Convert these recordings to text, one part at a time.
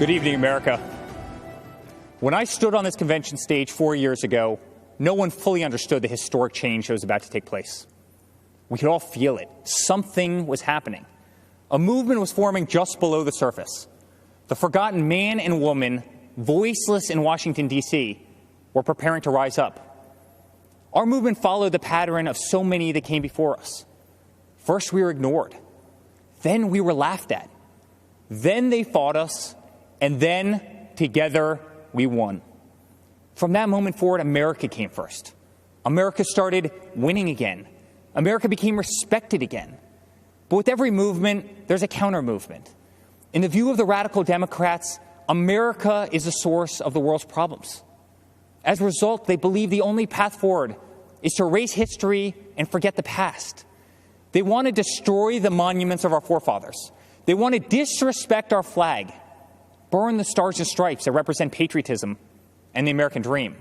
Good evening, America. When I stood on this convention stage 4 years ago, no one fully understood the historic change that was about to take place. We could all feel it. Something was happening. A movement was forming just below the surface. The forgotten man and woman, voiceless in Washington, D.C., were preparing to rise up. Our movement followed the pattern of so many that came before us. First, we were ignored. Then we were laughed at. Then they fought us. And then, together, we won. From that moment forward, America came first. America started winning again. America became respected again. But with every movement, there's a counter-movement. In the view of the radical Democrats, America is the source of the world's problems. As a result, they believe the only path forward is to erase history and forget the past. They want to destroy the monuments of our forefathers. They want to disrespect our flag, burn the stars and stripes that represent patriotism and the American dream.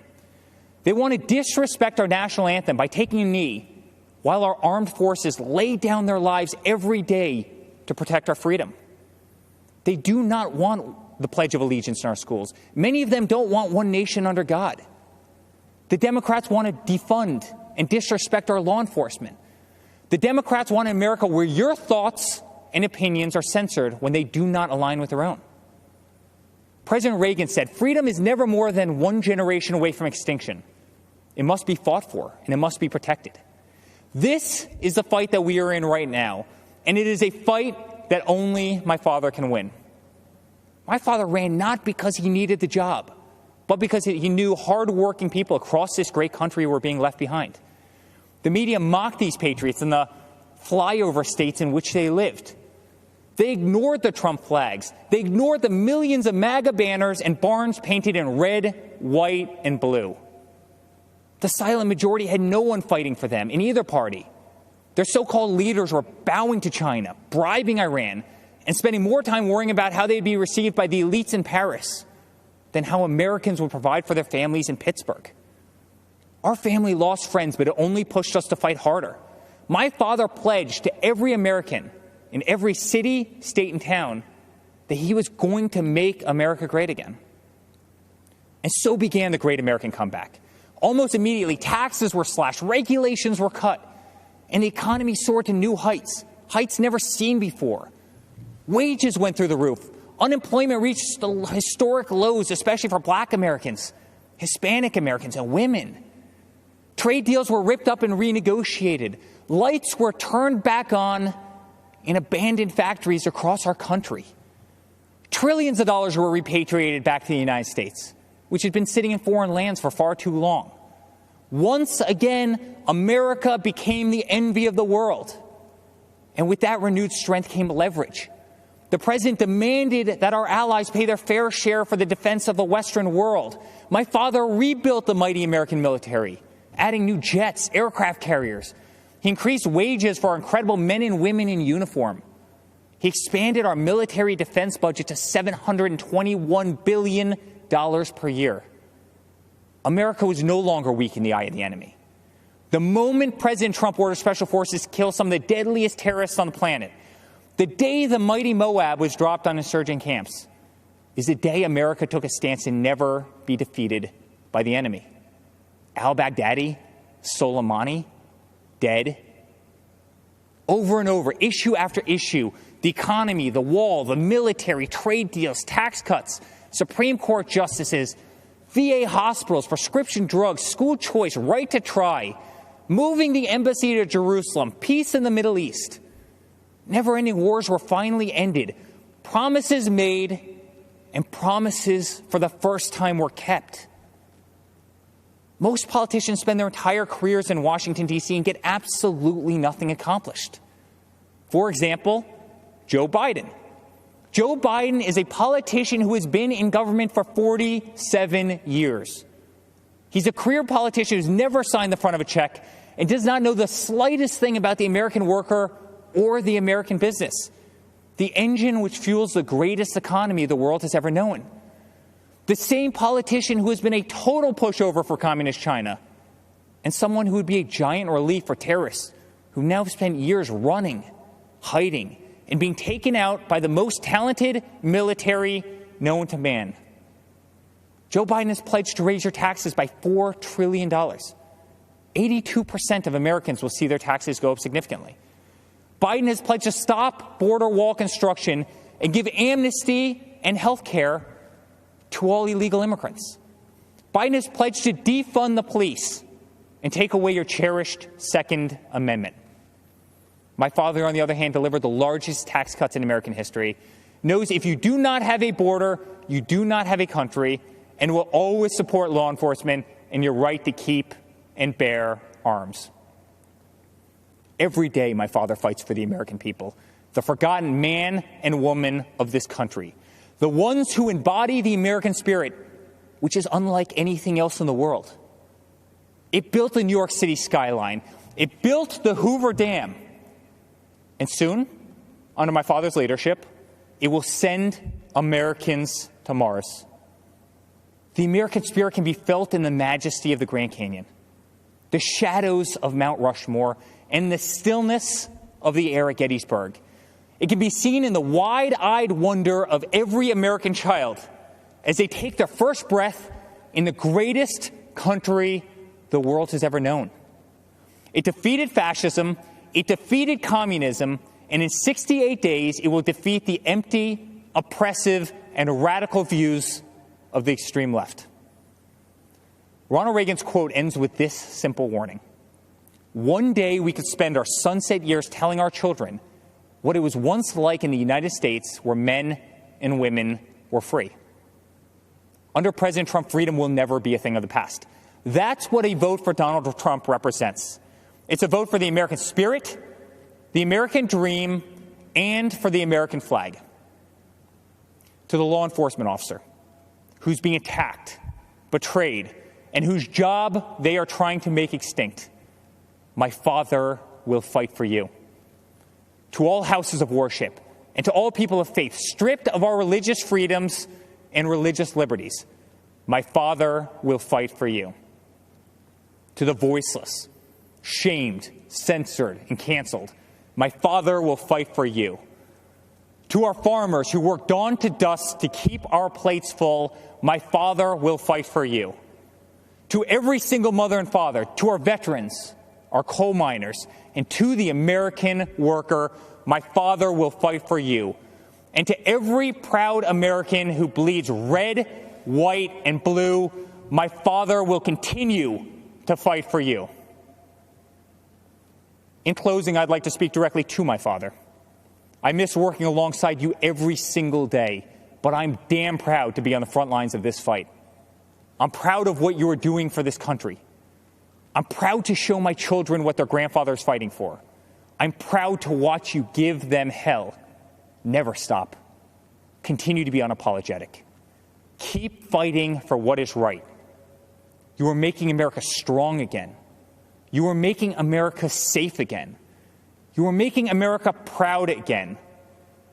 They want to disrespect our national anthem by taking a knee while our armed forces lay down their lives every day to protect our freedom. They do not want the Pledge of Allegiance in our schools. Many of them don't want one nation under God. The Democrats want to defund and disrespect our law enforcement. The Democrats want an America where your thoughts and opinions are censored when they do not align with their own. President Reagan said, "Freedom is never more than one generation away from extinction. It must be fought for, and it must be protected." This is the fight that we are in right now, and it is a fight that only my father can win. My father ran not because he needed the job, but because he knew hardworking people across this great country were being left behind. The media mocked these patriots in the flyover states in which they lived. They ignored the Trump flags. They ignored the millions of MAGA banners and barns painted in red, white, and blue. The silent majority had no one fighting for them in either party. Their so-called leaders were bowing to China, bribing Iran, and spending more time worrying about how they'd be received by the elites in Paris than how Americans would provide for their families in Pittsburgh. Our family lost friends, but it only pushed us to fight harder. My father pledged to every American in every city, state, and town that he was going to make America great again. And so began the great American comeback. Almost immediately, taxes were slashed, regulations were cut, and the economy soared to new heights, heights never seen before. Wages went through the roof. Unemployment reached historic lows, especially for Black Americans, Hispanic Americans, and women. Trade deals were ripped up and renegotiated. Lights were turned back on in abandoned factories across our country. Trillions of dollars were repatriated back to the United States, which had been sitting in foreign lands for far too long. Once again, America became the envy of the world. And with that renewed strength came leverage. The president demanded that our allies pay their fair share for the defense of the Western world. My father rebuilt the mighty American military, adding new jets, aircraft carriers. He increased wages for our incredible men and women in uniform. He expanded our military defense budget to $721 billion per year. America was no longer weak in the eye of the enemy. The moment President Trump ordered special forces to kill some of the deadliest terrorists on the planet, the day the mighty Moab was dropped on insurgent camps, is the day America took a stance to never be defeated by the enemy. Al-Baghdadi, Soleimani, dead. Over and over, issue after issue, the economy, the wall, the military, trade deals, tax cuts, Supreme Court justices, VA hospitals, prescription drugs, school choice, right to try, moving the embassy to Jerusalem, peace in the Middle East. Never-ending wars were finally ended. Promises made and promises for the first time were kept. Most politicians spend their entire careers in Washington, D.C. and get absolutely nothing accomplished. For example, Joe Biden. Joe Biden is a politician who has been in government for 47 years. He's a career politician who's never signed the front of a check and does not know the slightest thing about the American worker or the American business, the engine which fuels the greatest economy the world has ever known. The same politician who has been a total pushover for communist China and someone who would be a giant relief for terrorists who now have spent years running, hiding, and being taken out by the most talented military known to man. Joe Biden has pledged to raise your taxes by $4 trillion. 82% of Americans will see their taxes go up significantly. Biden has pledged to stop border wall construction and give amnesty and health care to all illegal immigrants. Biden has pledged to defund the police and take away your cherished Second Amendment. My father, on the other hand, delivered the largest tax cuts in American history, knows if you do not have a border, you do not have a country, and will always support law enforcement and your right to keep and bear arms. Every day, my father fights for the American people, the forgotten man and woman of this country, the ones who embody the American spirit, which is unlike anything else in the world. It built the New York City skyline. It built the Hoover Dam. And soon, under my father's leadership, it will send Americans to Mars. The American spirit can be felt in the majesty of the Grand Canyon, the shadows of Mount Rushmore, and the stillness of the air at Gettysburg. It can be seen in the wide-eyed wonder of every American child as they take their first breath in the greatest country the world has ever known. It defeated fascism, it defeated communism, and in 68 days it will defeat the empty, oppressive, and radical views of the extreme left. Ronald Reagan's quote ends with this simple warning. One day we could spend our sunset years telling our children what it was once like in the United States where men and women were free. Under President Trump, freedom will never be a thing of the past. That's what a vote for Donald Trump represents. It's a vote for the American spirit, the American dream, and for the American flag. To the law enforcement officer who's being attacked, betrayed, and whose job they are trying to make extinct, my father will fight for you. To all houses of worship and to all people of faith stripped of our religious freedoms and religious liberties, my father will fight for you. To the voiceless, shamed, censored, and canceled, my father will fight for you. To our farmers who work dawn to dusk to keep our plates full, my father will fight for you. To every single mother and father, to our veterans, our coal miners, and to the American worker, my father will fight for you. And to every proud American who bleeds red, white, and blue, my father will continue to fight for you. In closing, I'd like to speak directly to my father. I miss working alongside you every single day, but I'm damn proud to be on the front lines of this fight. I'm proud of what you are doing for this country. I'm proud to show my children what their grandfather is fighting for. I'm proud to watch you give them hell. Never stop. Continue to be unapologetic. Keep fighting for what is right. You are making America strong again. You are making America safe again. You are making America proud again.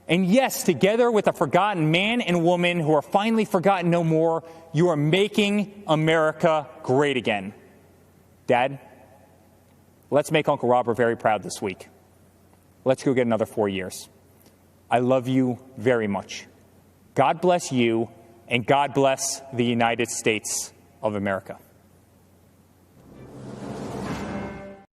And yes, together with a forgotten man and woman who are finally forgotten no more, you are making America great again. Dad, let's make Uncle Robert very proud this week. Let's go get another 4 years. I love you very much. God bless you, and God bless the United States of America.